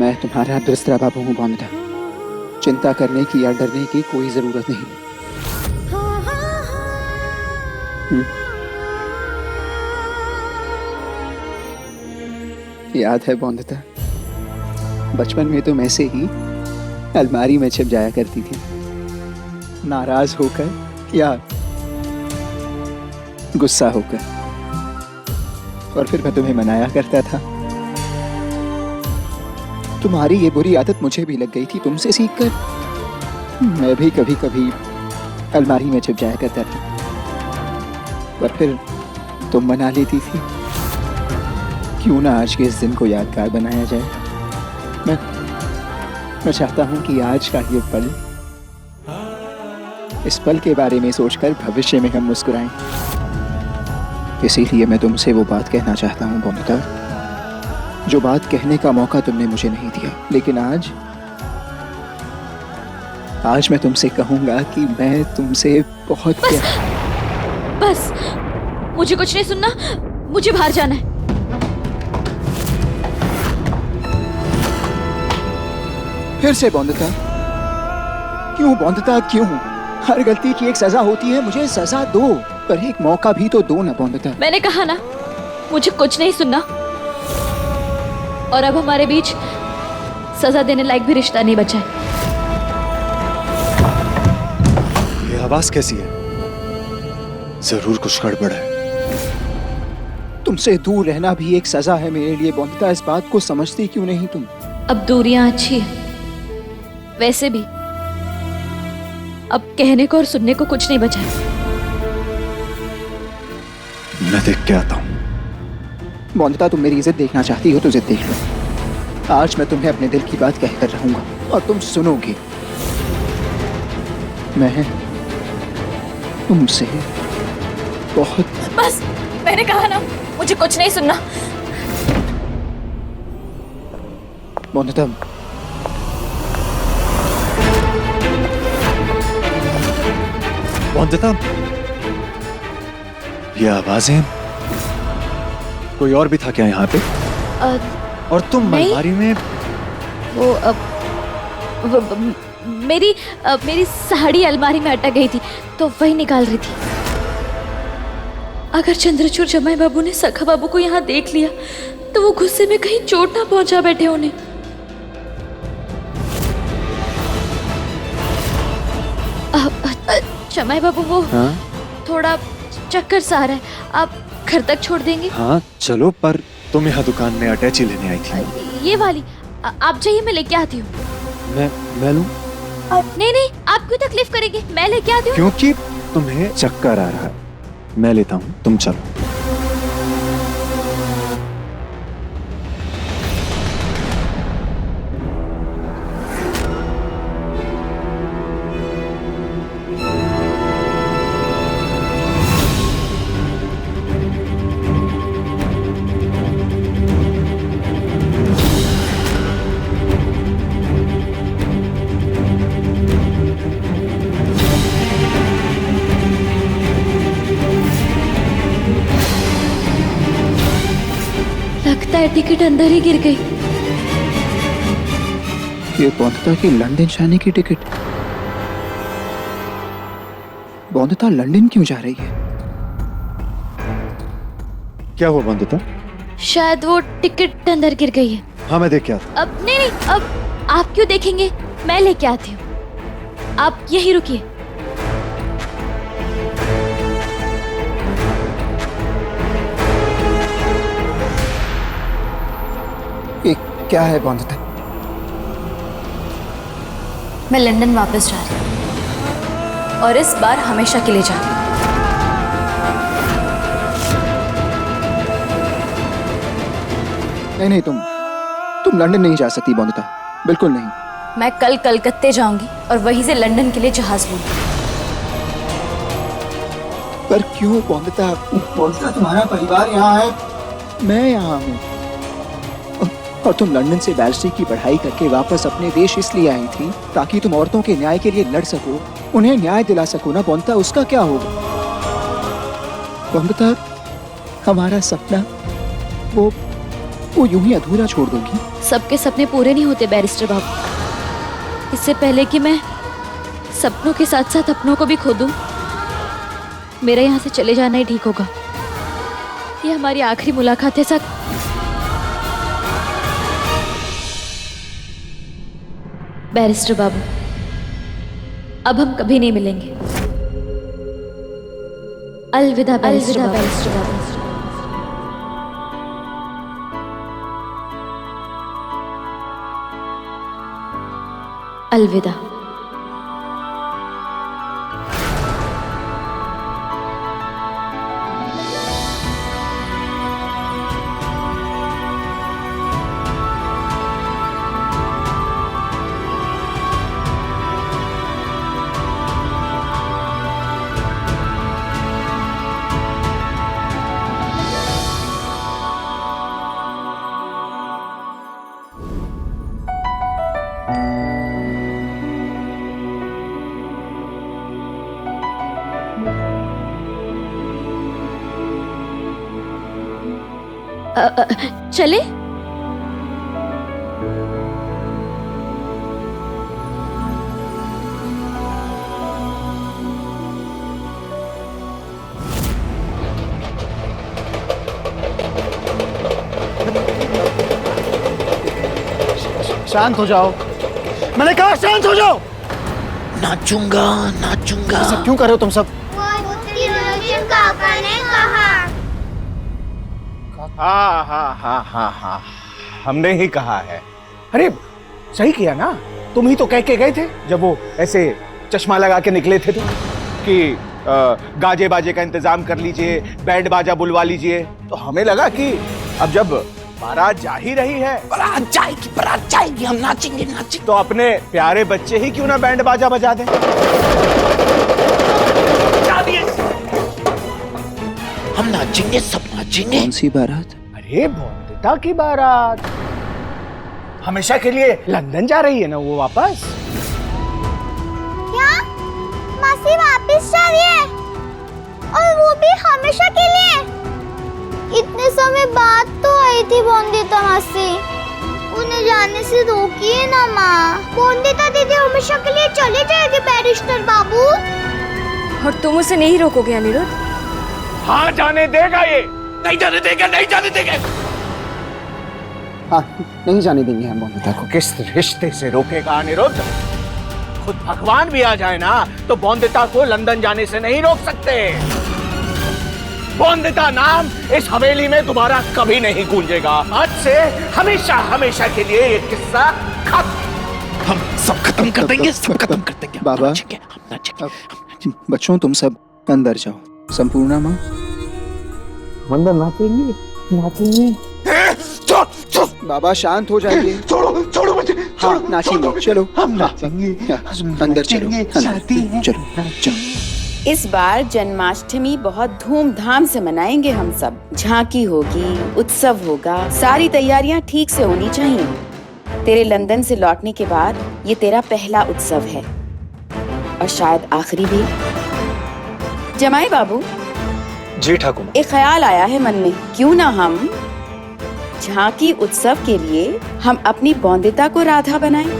मैं तुम्हारा बिस्तरा बाबू हूँ बॉन्दा। चिंता करने की या डरने की कोई जरूरत नहीं। याद है बॉन्दा, बचपन में तुम ऐसे ही अलमारी में छिप जाया करती थी, नाराज होकर या गुस्सा होकर, और फिर मैं तुम्हें मनाया करता था। तुम्हारी ये बुरी आदत मुझे भी लग गई थी तुमसे सीखकर। मैं भी कभी कभी अलमारी में छिप जाया करता था, पर फिर तुम मना लेती थी। क्यों ना आज के इस दिन को यादगार बनाया जाए। मैं चाहता हूं कि आज का ये पल, इस पल के बारे में सोचकर भविष्य में हम मुस्कुराएं। इसीलिए मैं तुमसे वो बात कहना चाहता हूं बॉन्दा, जो बात कहने का मौका तुमने मुझे नहीं दिया। लेकिन आज मैं तुमसे कहूंगा कि मैं तुमसे बहुत बस मुझे कुछ नहीं सुनना, मुझे बाहर जाना है। फिर से बॉन्दा, क्यों बॉन्दा, क्यों? हर गलती की एक सजा होती है, मुझे सजा दो, पर एक मौका भी तो दो ना बॉन्दा। मैंने कहा ना, मुझे कुछ नहीं सुनना। और अब हमारे बीच सजा देने लायक भी रिश्ता नहीं बचा है। ये आवाज कैसी है? जरूर कुछ गड़बड़ है। तुमसे दूर रहना भी एक सजा है मेरे लिए बॉन्दा। इस बात को समझती क्यों नहीं तुम? अब दूरियां अच्छी है, वैसे भी अब कहने को और सुनने को कुछ नहीं बचा है। मैं देख के आता हूं। बॉन्दा, तुम मेरी इज्जत देखना चाहती हो तो इज्जत देख लो। आज मैं तुम्हें अपने दिल की बात कहकर रहूंगा और तुम सुनोगे। मैं तुमसे बहुत... बस, मैंने कहा ना, मुझे कुछ नहीं सुनना। बॉन्दा, बॉन्दा, ये आवाजें, कोई और भी था क्या यहाँ पे? और तुम अलमारी में? मेरी साड़ी अलमारी में अटक गई थी तो वही निकाल रही थी। अगर चंद्रचूड़ जमाई बाबू ने सखा बाबू को यहाँ देख लिया तो वो गुस्से में कहीं चोट ना पहुंचा बैठे उन्हें। जमाई बाबू, वो थोड़ा चक्कर सा आ रहा है, आप घर तक छोड़ देंगे? हाँ चलो, पर तुम यहाँ दुकान में अटैची लेने आई थी। ये वाली आप जाइए, मैं लेके आती हूँ। मैं लूं? नहीं नहीं, आप क्यों तकलीफ करेंगे, मैं लेके आती हूँ। क्योंकि तुम्हें चक्कर आ रहा है। मैं लेता हूँ, तुम चलो। लगता है टिकट अंदर ही गिर गई। ये बॉन्दा की लंदन जाने की टिकट। बॉन्दा लंदन क्यों जा रही है? क्या हुआ बॉन्दा? शायद वो टिकट अंदर गिर गई है। हाँ मैं देख के आता। अब नहीं, अब आप क्यों देखेंगे, मैं लेके आती हूँ। आप यहीं रुकिए। क्या है बॉन्दा? मैं लंदन वापस जा रही हूँ और इस बार हमेशा के लिए जा रही हूँ। नहीं, तुम लंदन नहीं जा सकती बॉन्दा, बिल्कुल नहीं। मैं कल कलकत्ते जाऊंगी और वहीं से लंदन के लिए जहाज लूंगी। पर क्यों बॉन्दा? तुम्हारा परिवार यहाँ है, मैं यहाँ हूँ, और तुम लंदन से बैरिस्ट्री की पढ़ाई करके वापस अपने देश इसलिए आई थी ताकि तुम औरतों के न्याय के लिए लड़ सको, उन्हें न्याय दिला सको ना बॉन्दा। उसका क्या होगा बॉन्दा? हमारा सपना, वो वो यूं ही अधूरा छोड़ दोगी? सबके सपने पूरे नहीं होते बैरिस्टर बाबू। इससे पहले कि मैं सपनों के साथ साथ अपनों को भी खो दूं, मेरा यहाँ से चले जाना ही ठीक होगा। ये हमारी आखिरी मुलाकात है सर। बैरिस्टर बाबू, अब हम कभी नहीं मिलेंगे। अलविदा बैरिस्टर बाबू। अलविदा। चले? शांत हो जाओ, मैंने कहा शांत हो जाओ। नाचूंगा नाचूंगा। सब क्यों कर रहे हो तुम सब? काका ने कहा। हाँ, हमने ही कहा है। अरे सही किया ना, तुम ही तो कह के गए थे जब वो ऐसे चश्मा लगा के निकले थे तो कि गाजे बाजे का इंतजाम कर लीजिए, बैंड बाजा बुलवा लीजिए। तो हमें लगा कि अब जब बारात जा ही रही है, बारात जाएगी, हम नाचेंगे। तो अपने प्यारे बच्चे ही क्यों ना बैंड बाजा बजा दें। हम नाचेंगे, सब नाचेंगे। कौन सी बारात? अरे बॉन्दिता की बारात, हमेशा के लिए लंदन जा रही है ना वो वापस। क्या मासी वापस जा रही है? और वो भी हमेशा के लिए? इतने समय बाद तो आई थी बॉन्दिता मासी, उन्हें जाने से रोकिए ना माँ। बॉन्दिता दीदी हमेशा के लिए चले जाएगी बैरिस्टर बाबू। और तुम उसे नहीं रोकोगे अनिरुद्ध? हाँ जाने देगा ये। नहीं जाने देगा, नहीं जाने देगा। हाँ, नहीं जाने देंगे हम बॉन्दिता को। किस रिश्ते से रोकेगा अनिरुद्ध? खुद भगवान भी आ जाए ना तो बॉन्दिता को लंदन जाने से नहीं रोक सकते। बॉन्दिता नाम इस हवेली में दोबारा कभी नहीं गूंजेगा। आज से हमेशा हमेशा के लिए ये किस्सा खत्म। हम सब खत्म कर देंगे, सब खत्म कर देंगे। बाबा, हम नाचेंगे। बच्चों तुम सब अंदर जाओ। संपूर्णा माँ, मंदर नाचेंगे। बाबा शांत हो जाइए। छोड़ो मुझे। हाँ नाचेंगे, चलो हम नाचेंगे। अंदर चलो, अंदर चलो। इस बार जन्माष्टमी बहुत धूमधाम से मनाएंगे हम सब। झांकी होगी, उत्सव होगा, सारी तैयारियां ठीक से होनी चाहिए। तेरे लंदन से लौटने के बाद ये तेरा पहला उत्सव है और शायद आखिरी भी। जमाई बाबू जी ठाकुर। एक ख्याल आया है मन में, क्यों ना हम झांकी उत्सव के लिए हम अपनी बॉन्दिता को राधा बनाएं?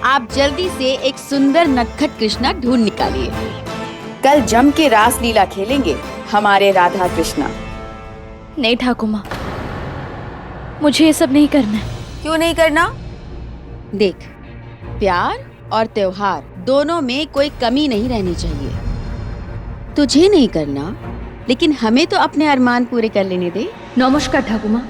आप जल्दी से एक सुंदर नटखट कृष्णा ढूंढ निकालिए। कल जम के रास लीला खेलेंगे हमारे राधा कृष्णा। नहीं ठाकुर माँ, मुझे ये सब नहीं करना है। क्यों नहीं करना? देख, प्यार और त्योहार दोनों में कोई कमी नहीं रहनी चाहिए। तुझे नहीं करना, लेकिन हमें तो अपने अरमान पूरे कर लेने दे। नमस्कार ठाकुर माँ।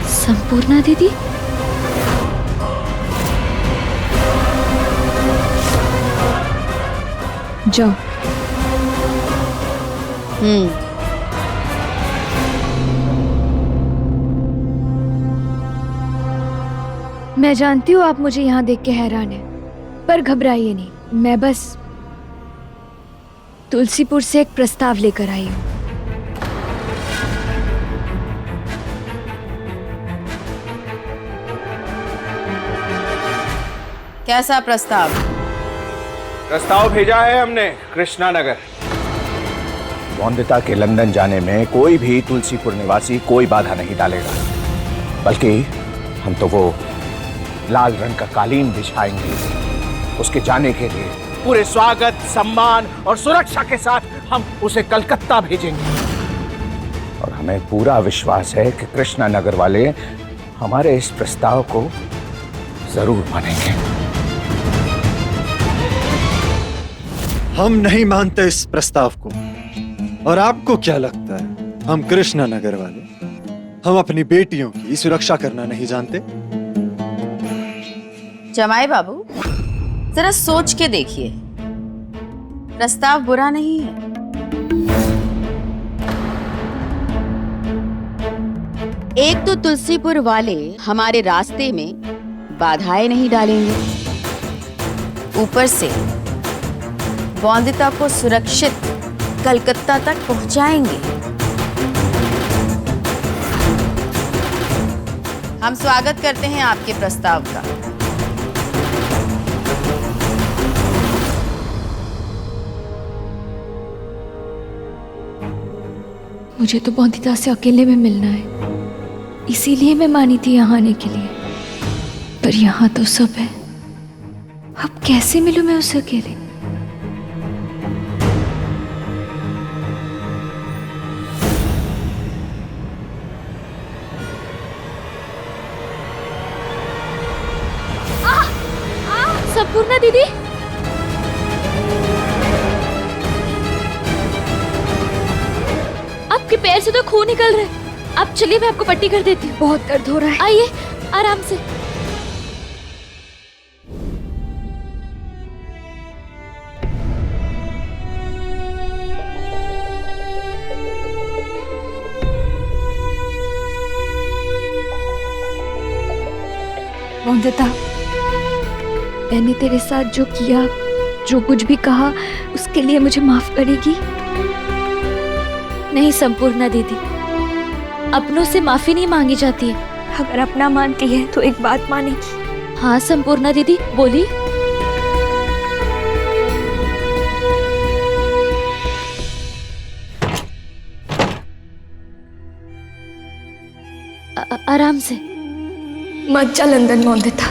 संपूर्णा दीदी, जाओ। मैं जानती हूँ आप मुझे यहाँ देख के हैरान हैं, पर घबराइए नहीं। मैं बस तुलसीपुर से एक प्रस्ताव लेकर आई हूँ। कैसा प्रस्ताव? प्रस्ताव भेजा है हमने कृष्णा नगर। वंदिता के लंदन जाने में कोई भी तुलसीपुर निवासी कोई बाधा नहीं डालेगा, बल्कि हम तो वो लाल रंग का कालीन बिछाएंगे उसके जाने के लिए। पूरे स्वागत, सम्मान और सुरक्षा के साथ हम उसे कलकत्ता भेजेंगे। और हमें पूरा विश्वास है कि कृष्णा नगर वाले हमारे इस प्रस्ताव को जरूर मानेंगे। हम नहीं मानते इस प्रस्ताव को। और आपको क्या लगता है हम कृष्णा नगर वाले हम अपनी बेटियों की सुरक्षा करना नहीं जानते? जमाई बाबू, जरा सोच के देखिए, प्रस्ताव बुरा नहीं है। एक तो तुलसीपुर वाले हमारे रास्ते में बाधाएं नहीं डालेंगे, ऊपर से वंदिता को सुरक्षित कलकत्ता तक पहुंचाएंगे। हम स्वागत करते हैं आपके प्रस्ताव का। मुझे तो वंदिता से अकेले में मिलना है, इसीलिए मैं मानी थी यहाँ आने के लिए। पर यहाँ तो सब है, अब कैसे मिलूं मैं उससे अकेले? संपूर्णा दीदी, आपके पैर से तो खून निकल रहा है। आप चलिए, मैं आपको पट्टी कर देती हूँ। बहुत दर्द हो रहा है। आइए, आराम से। वंदिता, मैंने तेरे साथ जो किया, जो कुछ भी कहा, उसके लिए मुझे माफ करेगी? नहीं संपूर्णा दीदी, अपनों से माफी नहीं मांगी जाती है। अगर अपना मानती है तो एक बात मानेगी। हाँ संपूर्णा दीदी, बोलिए। आराम से। मत जा लंदन वंदिता,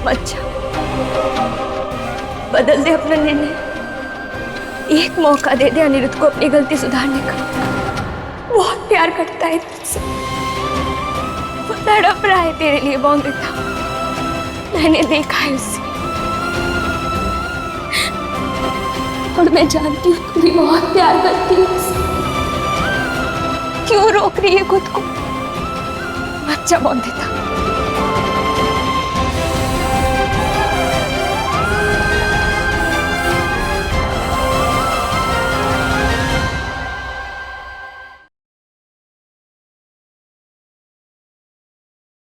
मत जा। बदल दे अपना निर्णय। एक मौका दे दे अनिरुद्ध को अपनी गलती सुधारने का। बहुत प्यार करता है तुझसे, वो तड़प रहा है तेरे लिए वंदिता। मैंने देखा है उसे, और मैं जानती हूँ तू भी बहुत प्यार करती है उसे। क्यों रोक रही है खुद को? मत जा वंदिता।